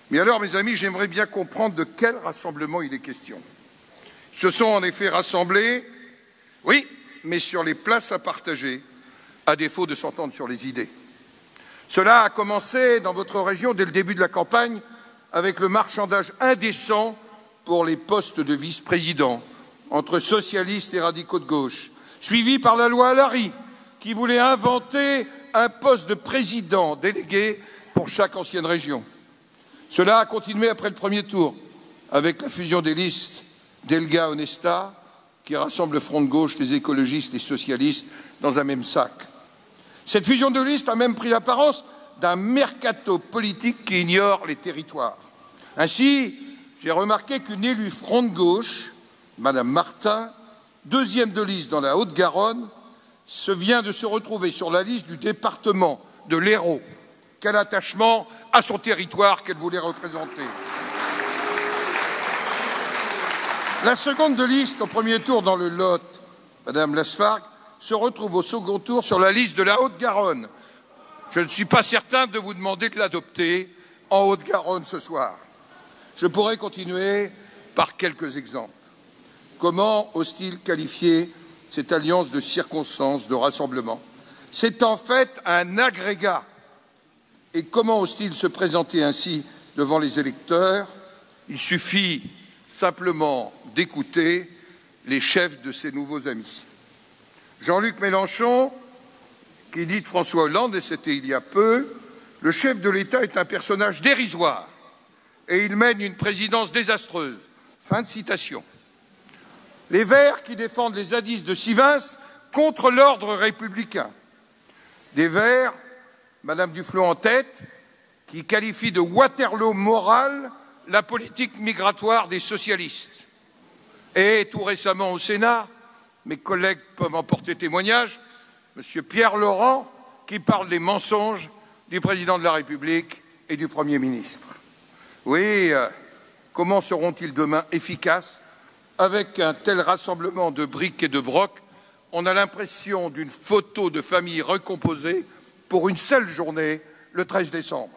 Mais alors, mes amis, j'aimerais bien comprendre de quel rassemblement il est question. Ils se sont en effet rassemblés, oui, mais sur les places à partager, à défaut de s'entendre sur les idées. Cela a commencé dans votre région dès le début de la campagne avec le marchandage indécent pour les postes de vice-président entre socialistes et radicaux de gauche, suivi par la loi Alary, qui voulait inventer un poste de président délégué pour chaque ancienne région. Cela a continué après le premier tour, avec la fusion des listes d'Elga-Onesta, qui rassemble le front de gauche, les écologistes et les socialistes dans un même sac. Cette fusion de listes a même pris l'apparence d'un mercato politique qui ignore les territoires. Ainsi, j'ai remarqué qu'une élue front de gauche, Madame Martin, deuxième de liste dans la Haute-Garonne, vient de se retrouver sur la liste du département de l'Hérault. Quel attachement à son territoire qu'elle voulait représenter. La seconde de liste au premier tour dans le Lot, Madame Lasfargue, se retrouve au second tour sur la liste de la Haute-Garonne. Je ne suis pas certain de vous demander de l'adopter en Haute-Garonne ce soir. Je pourrais continuer par quelques exemples. Comment ose-t-il qualifier cette alliance de circonstances, de rassemblement? C'est en fait un agrégat. Et comment ose-t-il se présenter ainsi devant les électeurs? Il suffit simplement d'écouter les chefs de ses nouveaux amis. Jean-Luc Mélenchon, qui dit de François Hollande, et c'était il y a peu, le chef de l'État est un personnage dérisoire et il mène une présidence désastreuse. Fin de citation. Les Verts qui défendent les zadistes de Sivens contre l'ordre républicain. Des Verts, Madame Duflot en tête, qui qualifie de Waterloo moral la politique migratoire des socialistes. Et tout récemment au Sénat, mes collègues peuvent en porter témoignage, M. Pierre Laurent, qui parle des mensonges du président de la République et du Premier ministre. Oui, comment seront-ils demain efficaces avec un tel rassemblement de briques et de brocs? On a l'impression d'une photo de famille recomposée pour une seule journée, le 13 décembre.